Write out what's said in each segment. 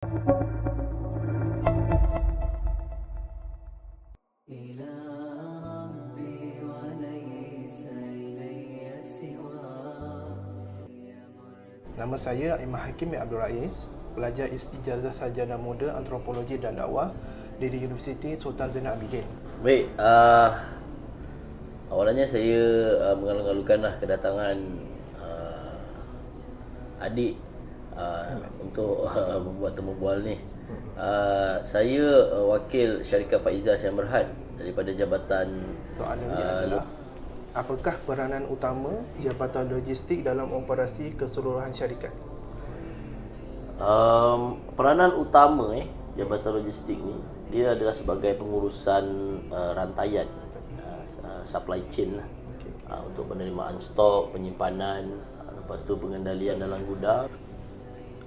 Nama saya Imam Hakim bin Abdul Rais, pelajar Ijazah Sarjana Muda Antropologi dan Dakwah dari Universiti Sultan Zainal Abidin. Baik, awalnya saya mengalu-alukanlah kedatangan adik untuk membuat temu bual ni. Saya wakil syarikat Faizah Syam Berhad daripada Jabatan Apakah peranan utama Jabatan Logistik dalam operasi keseluruhan syarikat? Peranan utama Jabatan Logistik ni, dia adalah sebagai pengurusan rantaian supply chain lah. Untuk penerimaan stok, penyimpanan, lepas tu pengendalian dalam gudang.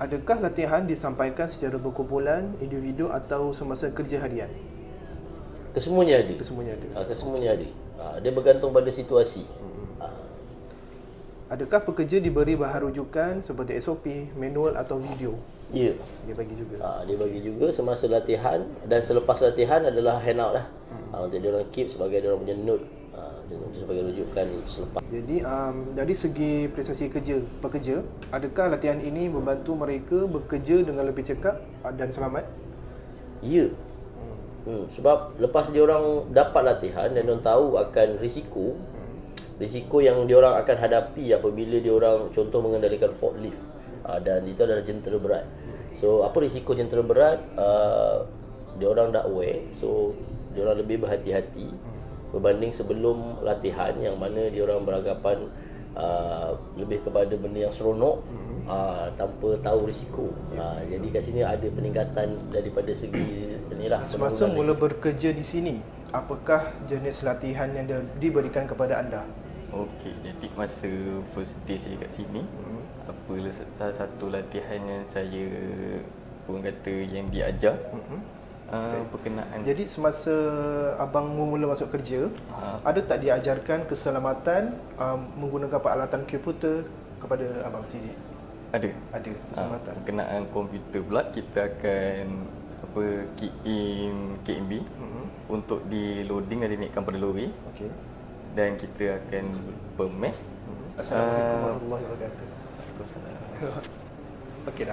Adakah latihan disampaikan secara berkumpulan, individu atau semasa kerja harian? Kesemuanya ada. Kesemuanya ada. Dia bergantung pada situasi. Adakah pekerja diberi bahan rujukan seperti SOP, manual atau video? Ya. Dia bagi juga. Dia bagi juga semasa latihan dan selepas latihan adalah handout lah. Untuk dia orang keep sebagai dia orang punya note, sebagai rujukan selepas. Jadi dari segi prestasi pekerja, adakah latihan ini membantu mereka bekerja dengan lebih cekap dan selamat? Ya. Sebab lepas dia orang dapat latihan dan dia orang tahu akan risiko yang dia orang akan hadapi apabila dia orang contoh mengendalikan forklift, dan itu adalah jentera berat. So apa risiko jentera berat, dia orang dah aware, so dia orang lebih berhati-hati berbanding sebelum latihan yang mana dia orang beranggapan lebih kepada benda yang seronok tanpa tahu risiko. Jadi kat sini ada peningkatan daripada segi inilah. Semasa mula bekerja di sini, apakah jenis latihan yang diberikan kepada anda? Okey, jadi masa first day saya kat sini, salah satu latihan yang saya pun kata yang diajar berkenaan. Jadi semasa abang mula masuk kerja, ada tak diajarkan keselamatan menggunakan peralatan komputer kepada abang sendiri? Ada keselamatan. Berkenaan komputer pula, kita akan key in KMB untuk di loading dan dinaikkan pada lori. Okey. Dan kita akan permit. Assalamualaikum warahmatullahi wabarakatuh. Okey dah.